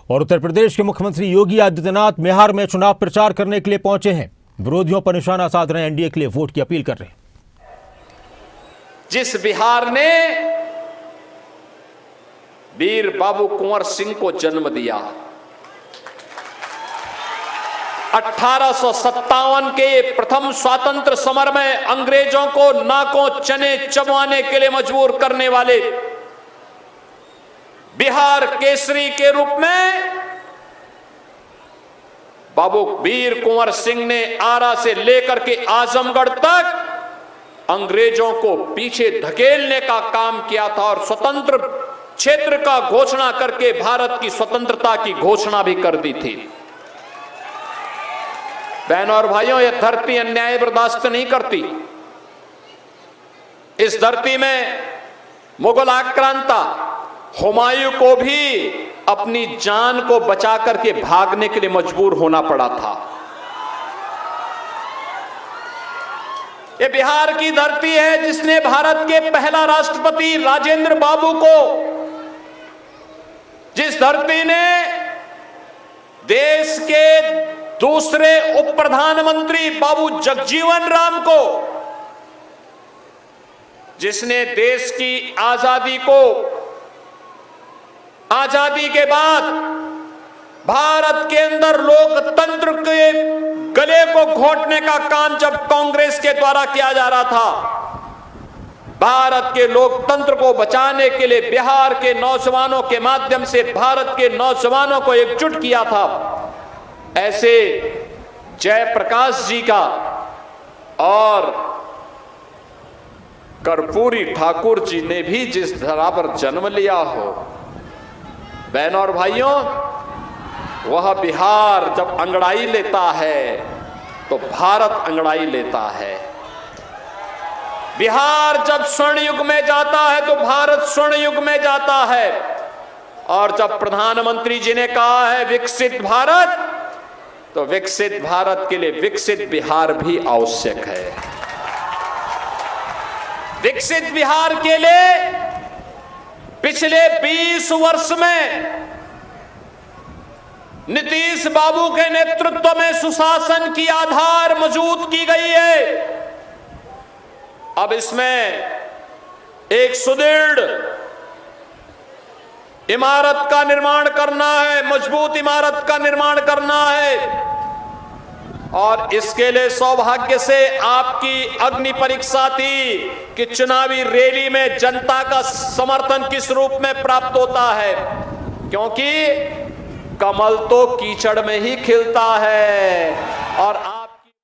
और उत्तर प्रदेश के मुख्यमंत्री योगी आदित्यनाथ बिहार में चुनाव प्रचार करने के लिए पहुंचे हैं। विरोधियों पर निशाना साध रहे एनडीए के लिए वोट की अपील कर रहे हैं। जिस बिहार ने वीर बाबू कुंवर सिंह को जन्म दिया, 1857 के प्रथम स्वातंत्र समर में अंग्रेजों को नाकों चने चबवाने के लिए मजबूर करने वाले बिहार केसरी के रूप में बाबू वीर कुंवर सिंह ने आरा से लेकर के आजमगढ़ तक अंग्रेजों को पीछे धकेलने का काम किया था और स्वतंत्र क्षेत्र का घोषणा करके भारत की स्वतंत्रता की घोषणा भी कर दी थी। बहनों और भाइयों, यह धरती अन्याय बर्दाश्त नहीं करती। इस धरती में मुगल आक्रांता हुमायूं को भी अपनी जान को बचा करके भागने के लिए मजबूर होना पड़ा था। यह बिहार की धरती है जिसने भारत के पहला राष्ट्रपति राजेंद्र बाबू को, जिस धरती ने देश के दूसरे उप प्रधानमंत्री बाबू जगजीवन राम को, जिसने देश की आजादी के बाद भारत के अंदर लोकतंत्र के गले को घोंटने का काम जब कांग्रेस के द्वारा किया जा रहा था, भारत के लोकतंत्र को बचाने के लिए बिहार के नौजवानों के माध्यम से भारत के नौजवानों को एकजुट किया था। ऐसे जयप्रकाश जी का और कर्पूरी ठाकुर जी ने भी जिस धरा पर जन्म लिया हो, बहनों और भाइयों, वह बिहार जब अंगड़ाई लेता है तो भारत अंगड़ाई लेता है। बिहार जब स्वर्ण युग में जाता है तो भारत स्वर्ण युग में जाता है। और जब प्रधानमंत्री जी ने कहा है विकसित भारत, तो विकसित भारत के लिए विकसित बिहार भी आवश्यक है। विकसित बिहार के लिए पिछले 20 वर्ष में नीतीश बाबू के नेतृत्व में सुशासन की आधार मजबूत की गई है। अब इसमें एक सुदृढ़ इमारत का निर्माण करना है, मजबूत इमारत का निर्माण करना है। और इसके लिए सौभाग्य से आपकी अग्नि परीक्षा थी कि चुनावी रैली में जनता का समर्थन किस रूप में प्राप्त होता है, क्योंकि कमल तो कीचड़ में ही खिलता है।